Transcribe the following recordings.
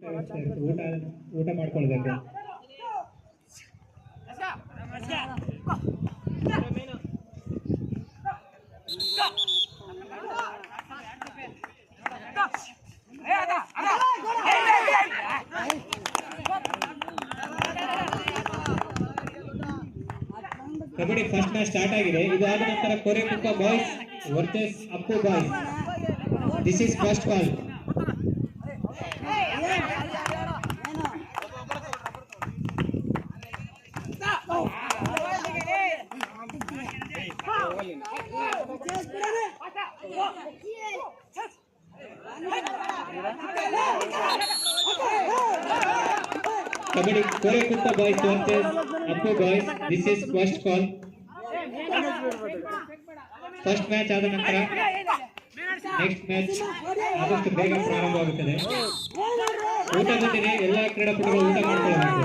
ಊಟ ಊಟ ಮಾಡ್ಕೊಳ್ಬೇಕು. ಕಬಡ್ಡಿ ಫಸ್ಟ್ ಮ್ಯಾಚ್ ಸ್ಟಾರ್ಟ್ ಆಗಿದೆ. ಇದಾದ ನಂತರ Korekuppa boys versus Appu boys. This is first ball. Kabaddi Korekuppa boys versus Appu boys. This is first call. First match ಆದ ನಂತರ ನೆಕ್ಸ್ಟ್ ಮ್ಯಾಚ್ ಆದಷ್ಟು ಬೇಗ ಪ್ರಾರಂಭವಾಗುತ್ತದೆ. ಊಟ ಜೊತೆಗೆ ಎಲ್ಲ ಕ್ರೀಡಾಪಟುಗಳು ಊಟ ಮಾಡಿಕೊಳ್ಳಬೇಕು.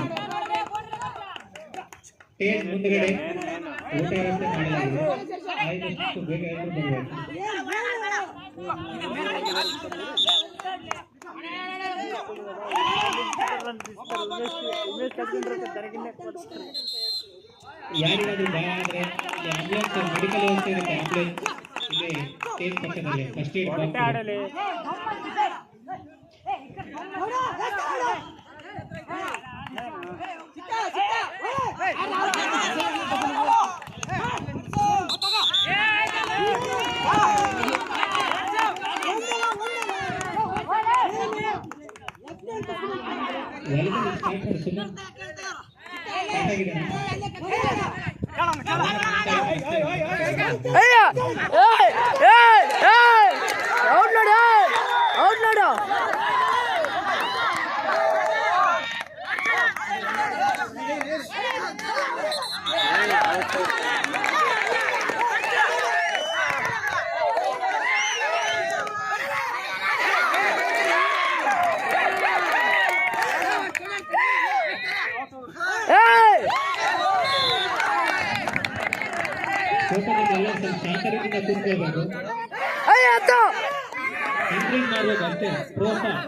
ಸ್ಟೇಜ್ ಮುಂದುಗಡೆ ಊಟ ವ್ಯವಸ್ಥೆ ಮಾಡಲಾಗಿದೆ. ಆದಷ್ಟು ಬೇಗ ಎಲ್ಲರೂ ಬರಬೇಕು. ಯಾರಿಗಾದ್ರೂ ಭಯ ಆದ್ರೆ ಆಂಬುಲೆನ್ಸ್ ಮೆಡಿಕಲ್ ವ್ಯವಸ್ಥೆ ಇರುತ್ತೆ. ಆಂಬುಲೆನ್ಸ್ ಇಲ್ಲಿ ಸ್ಟೇಜ್ ಪಕ್ಕದಲ್ಲಿ ಫಸ್ಟ್ ಏಡ್ ಬಾಕ್ಸ್. ಎಲ್ಲ ಸ್ವಲ್ಪ ಶಾಂತರಿಂದ ಕೂತ್ಕೋಬೇಕು. ಎಂಟ್ರಿಂಗ್ ಮಾಡ್ಬೇಕು ಅಷ್ಟೇ. ಪ್ರೋತ್ಸಾಹ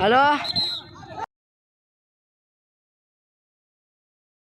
ಹಲೋ.